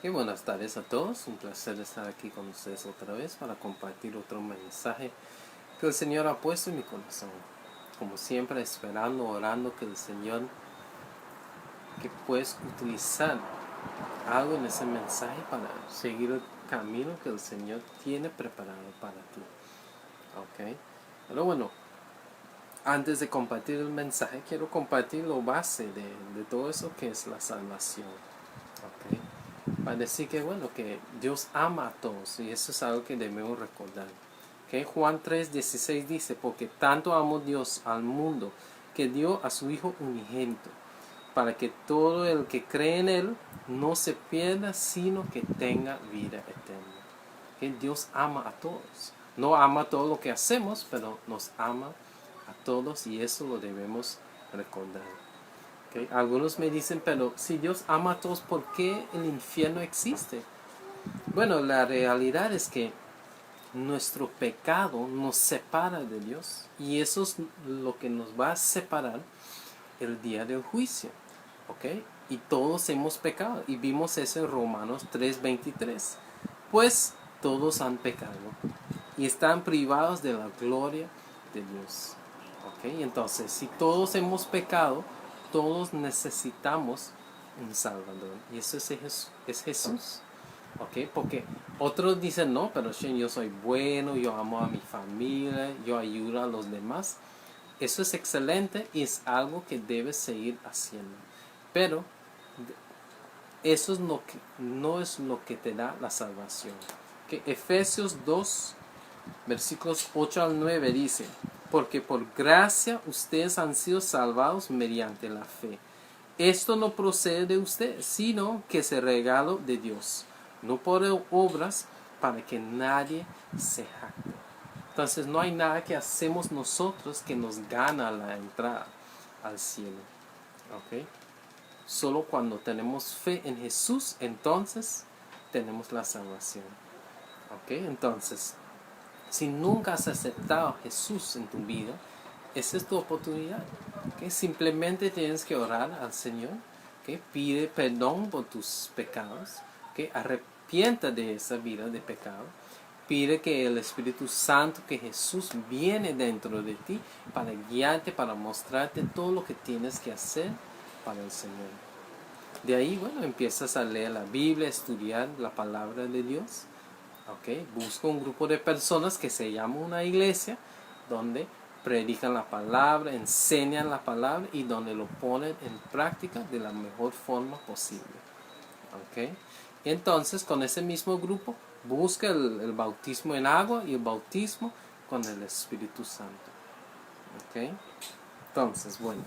Y buenas tardes a todos, un placer estar aquí con ustedes otra vez para compartir otro mensaje que el Señor ha puesto en mi corazón. Como siempre, esperando, orando que el Señor, que puedes utilizar algo en ese mensaje para seguir el camino que el Señor tiene preparado para ti. ¿Ok? Pero bueno, antes de compartir el mensaje, quiero compartir lo base de todo eso que es la salvación. ¿Ok? Para decir que bueno, que Dios ama a todos y eso es algo que debemos recordar. ¿Okay? Juan 3:16 dice, porque tanto amó Dios al mundo que dio a su Hijo unigénito, para que todo el que cree en Él no se pierda, sino que tenga vida eterna. ¿Okay? Dios ama a todos. No ama todo lo que hacemos, pero nos ama a todos y eso lo debemos recordar. ¿Okay? Algunos me dicen, pero si Dios ama a todos, ¿por qué el infierno existe? Bueno, la realidad es que nuestro pecado nos separa de Dios y eso es lo que nos va a separar el día del juicio. ¿Okay? Y todos hemos pecado y vimos eso en Romanos 3:23. Pues todos han pecado y están privados de la gloria de Dios. ¿Okay? Entonces, si todos hemos pecado, todos necesitamos un Salvador. Y eso es Jesús. ¿Okay? Porque otros dicen, no, pero yo soy bueno, yo amo a mi familia, yo ayudo a los demás. Eso es excelente y es algo que debes seguir haciendo. Pero eso es no es lo que te da la salvación. ¿Okay? Efesios 2, versículos 8 al 9 dice, porque por gracia ustedes han sido salvados mediante la fe. Esto no procede de ustedes, sino que es el regalo de Dios, no por obras, para que nadie se jacte. Entonces no hay nada que hacemos nosotros que nos gana la entrada al cielo. ¿Okay? Solo cuando tenemos fe en Jesús, entonces tenemos la salvación. ¿Okay? Entonces, si nunca has aceptado a Jesús en tu vida, esa es tu oportunidad. ¿Okay? Simplemente tienes que orar al Señor. ¿Okay? Pide perdón por tus pecados. ¿Okay? Arrepienta de esa vida de pecado. Pide que el Espíritu Santo, que Jesús viene dentro de ti para guiarte, para mostrarte todo lo que tienes que hacer para el Señor. De ahí, bueno, empiezas a leer la Biblia, estudiar la palabra de Dios. ¿Okay? Busca un grupo de personas que se llama una iglesia, donde predican la palabra, enseñan la palabra y donde lo ponen en práctica de la mejor forma posible. ¿Okay? Y entonces, con ese mismo grupo, busca el bautismo en agua y el bautismo con el Espíritu Santo. ¿Okay? Entonces, bueno,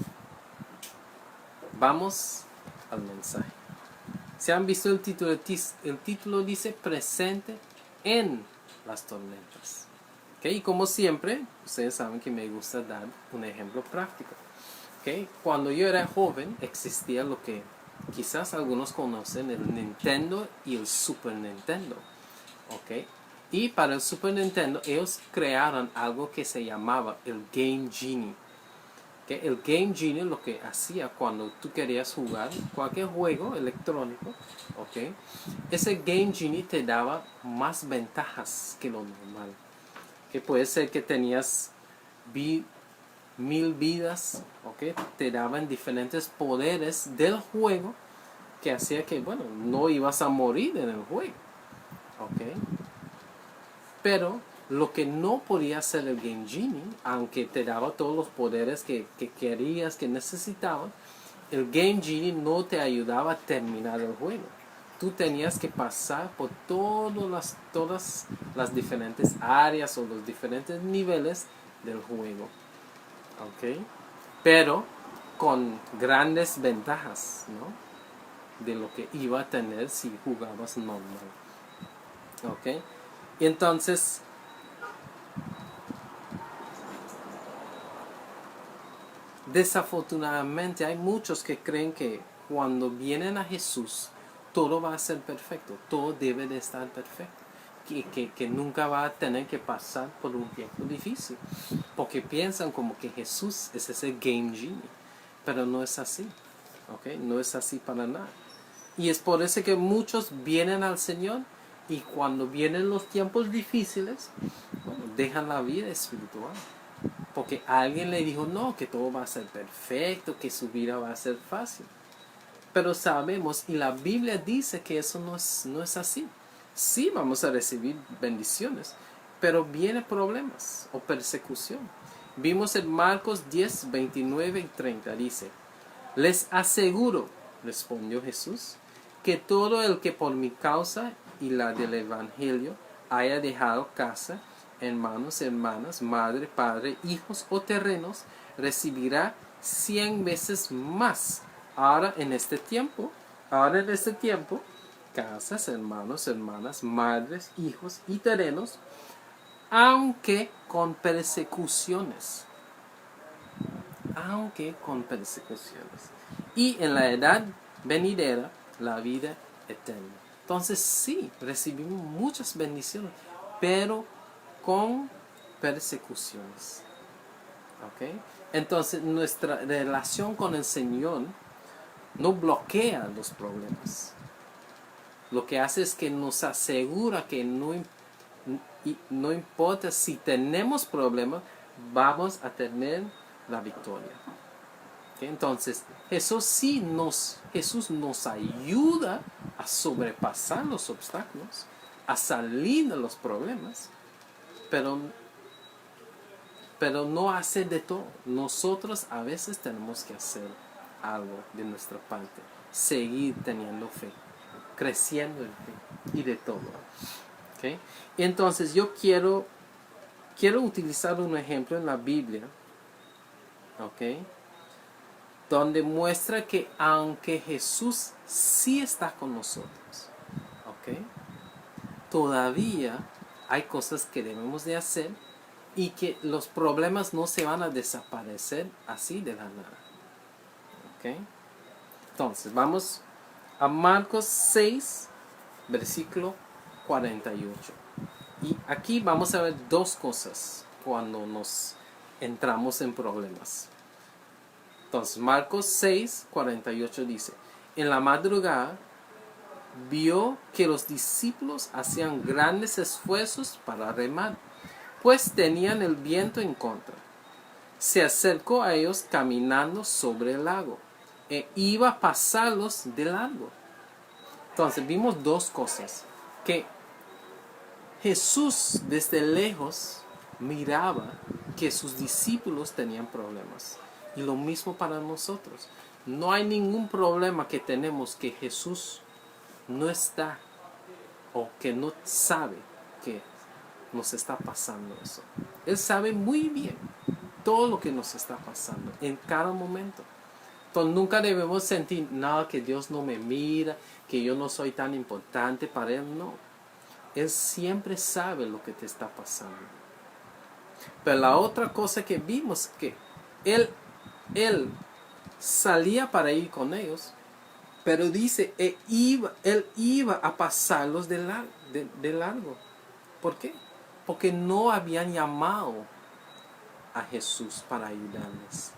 vamos al mensaje. Si han visto el título dice presente en las tormentas. ¿Okay? Y como siempre, ustedes saben que me gusta dar un ejemplo práctico. ¿Okay? Cuando yo era joven existía lo que quizás algunos conocen, el Nintendo y el Super Nintendo. ¿Okay? Y para el Super Nintendo ellos crearon algo que se llamaba el Game Genie. ¿Okay? El Game Genie lo que hacía cuando tú querías jugar cualquier juego electrónico, ¿okay? Ese Game Genie te daba más ventajas que lo normal. Que puede ser que tenías 1000 vidas, ¿okay? Te daban diferentes poderes del juego que hacía que, bueno, no ibas a morir en el juego, ¿okay? Pero lo que no podía hacer el Game Genie, aunque te daba todos los poderes que querías, que necesitabas, el Game Genie no te ayudaba a terminar el juego. Tú tenías que pasar por todas las diferentes áreas o los diferentes niveles del juego. ¿Okay? Pero con grandes ventajas, ¿no? De lo que iba a tener si jugabas normal. ¿Okay? Y entonces, desafortunadamente hay muchos que creen que cuando vienen a Jesús todo va a ser perfecto, todo debe de estar perfecto, que nunca va a tener que pasar por un tiempo difícil, porque piensan como que Jesús es ese Game Genie, pero no es así, ¿okay? No es así para nada. Y es por eso que muchos vienen al Señor y cuando vienen los tiempos difíciles, bueno, dejan la vida espiritual. Porque alguien le dijo, no, que todo va a ser perfecto, que su vida va a ser fácil. Pero sabemos, y la Biblia dice que eso no es así. Sí vamos a recibir bendiciones, pero vienen problemas o persecución. Vimos en Marcos 10, 29 y 30, dice, les aseguro, respondió Jesús, que todo el que por mi causa y la del Evangelio haya dejado casa, hermanos, hermanas, madre, padre, hijos o terrenos, recibirá 100 veces más. Ahora en este tiempo, casas, hermanos, hermanas, madres, hijos y terrenos, aunque con persecuciones. Y en la edad venidera, la vida eterna. Entonces sí, recibimos muchas bendiciones, pero con persecuciones. ¿Ok? Entonces nuestra relación con el Señor no bloquea los problemas. Lo que hace es que nos asegura que no importa si tenemos problemas, vamos a tener la victoria. ¿Okay? Entonces, Jesús nos ayuda a sobrepasar los obstáculos, a salir de los problemas, pero no hace de todo. Nosotros a veces tenemos que hacer algo de nuestra parte, seguir teniendo fe, creciendo en fe y de todo. ¿Okay? Entonces yo quiero utilizar un ejemplo en la Biblia, ¿okay? Donde muestra que aunque Jesús sí está con nosotros, ¿okay? Todavía hay cosas que debemos de hacer y que los problemas no se van a desaparecer así de la nada. ¿Okay? Entonces vamos a Marcos 6, versículo 48. Y aquí vamos a ver dos cosas cuando nos entramos en problemas. Entonces Marcos 6, 48 dice, en la madrugada vio que los discípulos hacían grandes esfuerzos para remar, pues tenían el viento en contra. Se acercó a ellos caminando sobre el lago e iba a pasarlos de largo. Entonces vimos dos cosas, que Jesús desde lejos miraba que sus discípulos tenían problemas. Y lo mismo para nosotros. No hay ningún problema que tenemos que Jesús no está o que no sabe que nos está pasando eso. Él sabe muy bien todo lo que nos está pasando en cada momento. Entonces nunca debemos sentir, no, que Dios no me mira, que yo no soy tan importante para Él. No. Él siempre sabe lo que te está pasando. Pero la otra cosa que vimos, que Él salía para ir con ellos, pero dice, Él iba a pasarlos de largo. ¿Por qué? Porque no habían llamado a Jesús para ayudarles.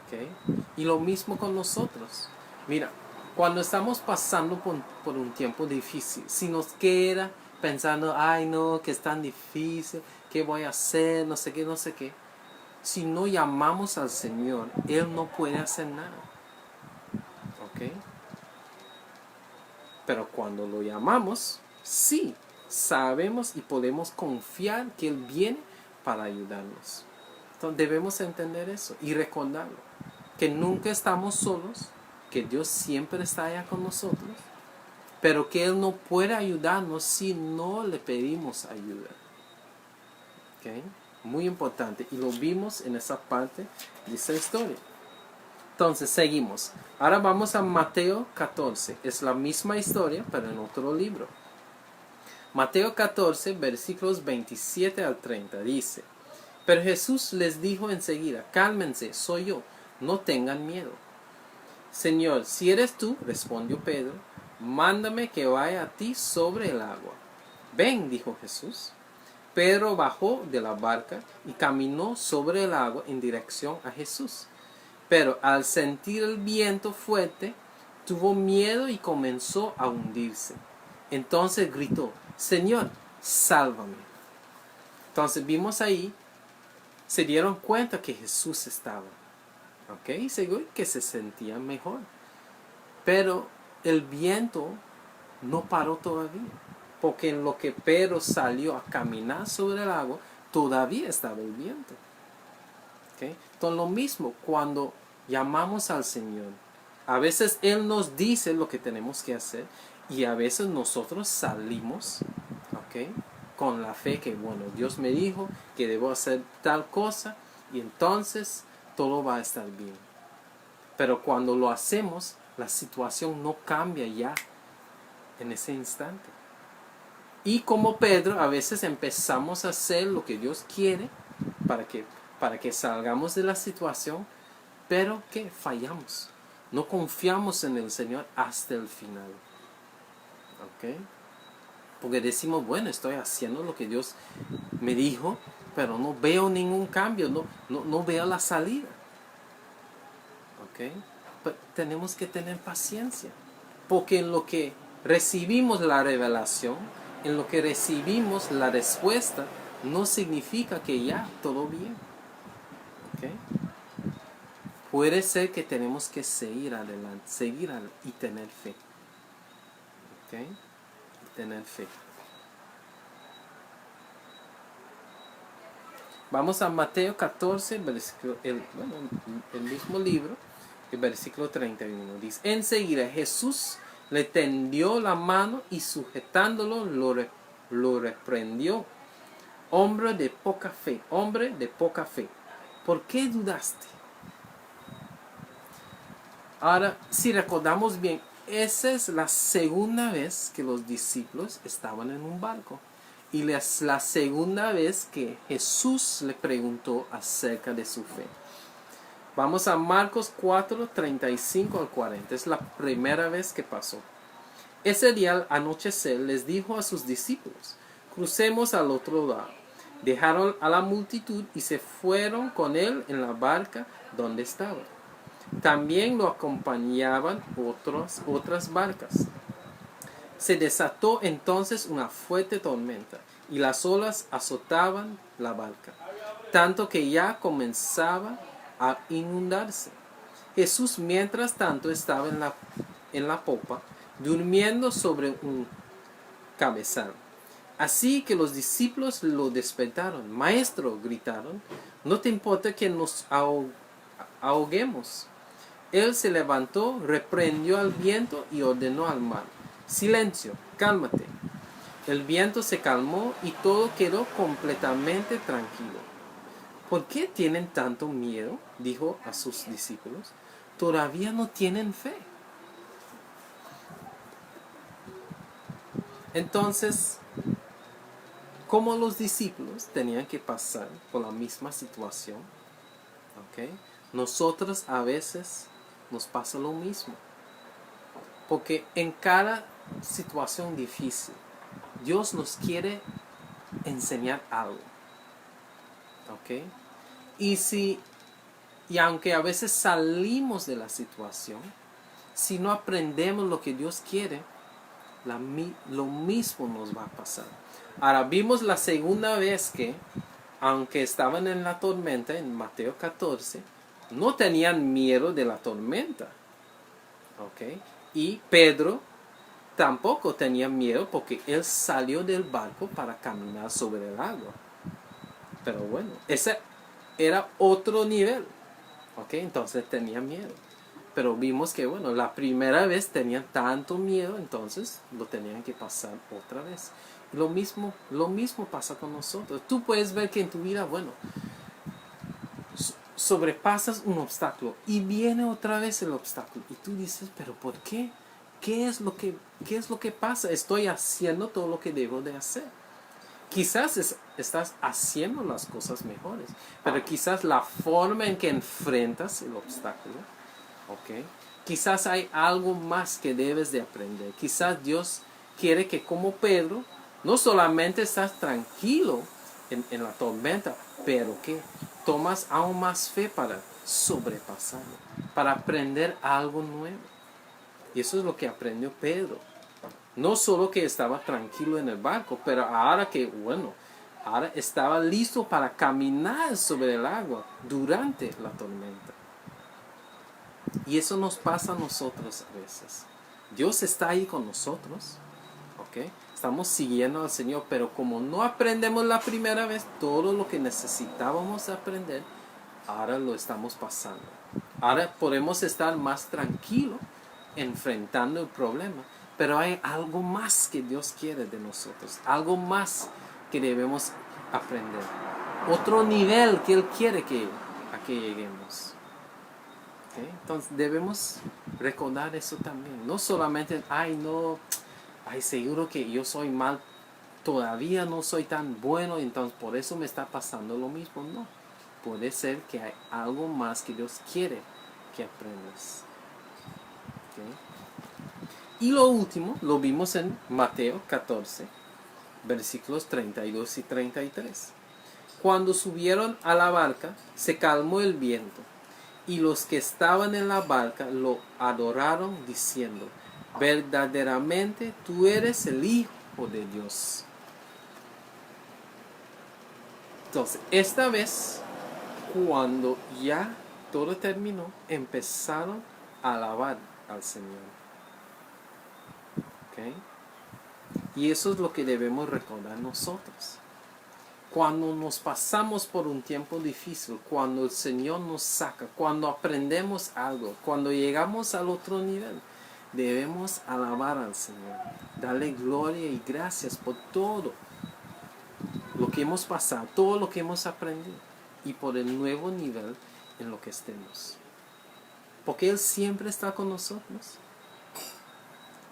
¿Okay? Y lo mismo con nosotros. Mira, cuando estamos pasando por un tiempo difícil, si nos queda pensando, ay no, que es tan difícil, ¿qué voy a hacer? No sé qué. Si no llamamos al Señor, Él no puede hacer nada. ¿Ok? Pero cuando lo llamamos, sí, sabemos y podemos confiar que Él viene para ayudarnos. Entonces debemos entender eso y recordarlo. Que nunca estamos solos, que Dios siempre está allá con nosotros, pero que Él no puede ayudarnos si no le pedimos ayuda. ¿Okay? Muy importante. Y lo vimos en esa parte de esa historia. Entonces seguimos. Ahora vamos a Mateo 14. Es la misma historia, pero en otro libro. Mateo 14, versículos 27 al 30 dice, pero Jesús les dijo enseguida, cálmense, soy yo, no tengan miedo. Señor, si eres tú, respondió Pedro, mándame que vaya a ti sobre el agua. Ven, dijo Jesús. Pedro bajó de la barca y caminó sobre el agua en dirección a Jesús. Pero al sentir el viento fuerte, tuvo miedo y comenzó a hundirse. Entonces gritó, Señor, sálvame. Entonces vimos ahí, se dieron cuenta que Jesús estaba. ¿Ok? Seguro que se sentían mejor. Pero el viento no paró todavía. Porque en lo que Pedro salió a caminar sobre el agua, todavía estaba el viento. ¿Ok? Entonces lo mismo cuando llamamos al Señor. A veces Él nos dice lo que tenemos que hacer y a veces nosotros salimos, ¿ok?, con la fe que, bueno, Dios me dijo que debo hacer tal cosa y entonces todo va a estar bien. Pero cuando lo hacemos, la situación no cambia ya en ese instante. Y como Pedro, a veces empezamos a hacer lo que Dios quiere para que salgamos de la situación, pero que fallamos. No confiamos en el Señor hasta el final. ¿Ok? Porque decimos, bueno, estoy haciendo lo que Dios me dijo, pero no veo ningún cambio, no veo la salida. ¿Ok? Pero tenemos que tener paciencia. Porque en lo que recibimos la revelación, en lo que recibimos la respuesta, no significa que ya todo bien. ¿Ok? Puede ser que tenemos que seguir adelante, y tener fe. ¿Ok? Y tener fe. Vamos a Mateo 14, el mismo libro, el versículo 31. Dice, enseguida Jesús le tendió la mano y sujetándolo lo reprendió. Hombre de poca fe, ¿por qué dudaste? Ahora, si recordamos bien, esa es la segunda vez que los discípulos estaban en un barco. Y es la segunda vez que Jesús le preguntó acerca de su fe. Vamos a Marcos 4, 35 al 40. Es la primera vez que pasó. Ese día al anochecer les dijo a sus discípulos, crucemos al otro lado. Dejaron a la multitud y se fueron con él en la barca donde estaba. También lo acompañaban otras barcas. Se desató entonces una fuerte tormenta y las olas azotaban la barca, tanto que ya comenzaba a inundarse. Jesús mientras tanto estaba en la popa, durmiendo sobre un cabezal. Así que los discípulos lo despertaron. Maestro, gritaron, ¿no te importa que nos ahoguemos? Él se levantó, reprendió al viento y ordenó al mar, silencio, cálmate. El viento se calmó y todo quedó completamente tranquilo. ¿Por qué tienen tanto miedo?, dijo a sus discípulos. Todavía no tienen fe. Entonces, como los discípulos tenían que pasar por la misma situación, ¿ok?, nosotros a veces nos pasa lo mismo. Porque en cada situación difícil, Dios nos quiere enseñar algo. ¿Ok? Y aunque a veces salimos de la situación, si no aprendemos lo que Dios quiere, lo mismo nos va a pasar. Ahora vimos la segunda vez que, aunque estaban en la tormenta, en Mateo 14, no tenían miedo de la tormenta. ¿Ok? Y Pedro tampoco tenía miedo porque él salió del barco para caminar sobre el agua. Pero bueno, ese era otro nivel. ¿Ok? Entonces tenía miedo. Pero vimos que, bueno, la primera vez tenían tanto miedo, entonces lo tenían que pasar otra vez. Y lo mismo pasa con nosotros. Tú puedes ver que en tu vida, bueno, sobrepasas un obstáculo y viene otra vez el obstáculo. Y tú dices, ¿pero por qué? ¿Qué es lo que pasa? Estoy haciendo todo lo que debo de hacer. Quizás estás haciendo las cosas mejores, pero quizás la forma en que enfrentas el obstáculo, ¿ok?, quizás hay algo más que debes de aprender. Quizás Dios quiere que, como Pedro, no solamente estás tranquilo en la tormenta, pero que tomas aún más fe para sobrepasarlo, para aprender algo nuevo. Y eso es lo que aprendió Pedro. No solo que estaba tranquilo en el barco, pero ahora que, bueno, ahora estaba listo para caminar sobre el agua durante la tormenta. Y eso nos pasa a nosotros a veces. Dios está ahí con nosotros, ¿ok? Estamos siguiendo al Señor, pero como no aprendemos la primera vez todo lo que necesitábamos aprender, ahora lo estamos pasando. Ahora podemos estar más tranquilos enfrentando el problema, pero hay algo más que Dios quiere de nosotros, algo más que debemos aprender, otro nivel que Él quiere a que lleguemos. ¿Okay? Entonces debemos recordar eso también, no solamente, seguro que yo soy mal, todavía no soy tan bueno, entonces por eso me está pasando lo mismo. No, puede ser que hay algo más que Dios quiere que aprendas. ¿Okay? Y lo último lo vimos en Mateo 14, versículos 32 y 33. Cuando subieron a la barca, se calmó el viento, y los que estaban en la barca lo adoraron diciendo: verdaderamente tú eres el Hijo de Dios. Entonces, esta vez, cuando ya todo terminó, empezaron a alabar al Señor. ¿Okay? Y eso es lo que debemos recordar nosotros. Cuando nos pasamos por un tiempo difícil, cuando el Señor nos saca, cuando aprendemos algo, cuando llegamos al otro nivel, debemos alabar al Señor, darle gloria y gracias por todo lo que hemos pasado, todo lo que hemos aprendido y por el nuevo nivel en lo que estemos. Porque Él siempre está con nosotros,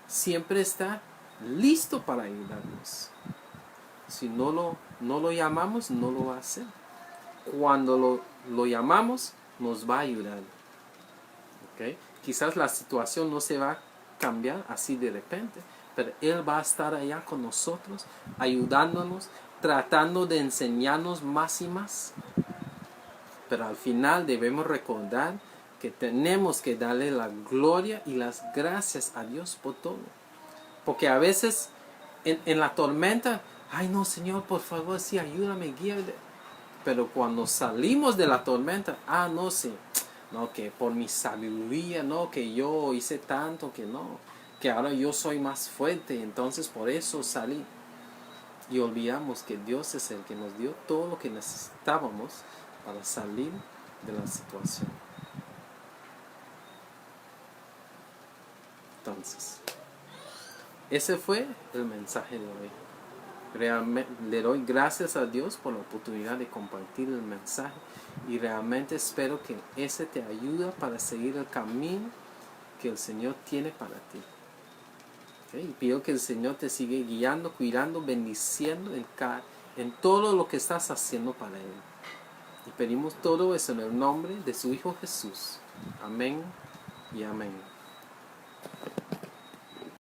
siempre está listo para ayudarnos. Si no lo llamamos, no lo va a hacer. Cuando lo llamamos, nos va a ayudar. ¿Okay? Quizás la situación no se va a cambiar así de repente, pero Él va a estar allá con nosotros, ayudándonos, tratando de enseñarnos más y más. Pero al final debemos recordar que tenemos que darle la gloria y las gracias a Dios por todo. Porque a veces en la tormenta, ay no, Señor, por favor, sí, ayúdame, guíame. Pero cuando salimos de la tormenta, no, sí, no, que por mi sabiduría, no, que yo hice tanto, que no, que ahora yo soy más fuerte, entonces por eso salí. Y olvidamos que Dios es el que nos dio todo lo que necesitábamos para salir de la situación. Entonces, ese fue el mensaje de hoy. Realmente le doy gracias a Dios por la oportunidad de compartir el mensaje y realmente espero que ese te ayude para seguir el camino que el Señor tiene para ti. ¿Okay? Y pido que el Señor te siga guiando, cuidando, bendiciendo en todo lo que estás haciendo para Él. Y pedimos todo eso en el nombre de su Hijo Jesús. Amén y amén.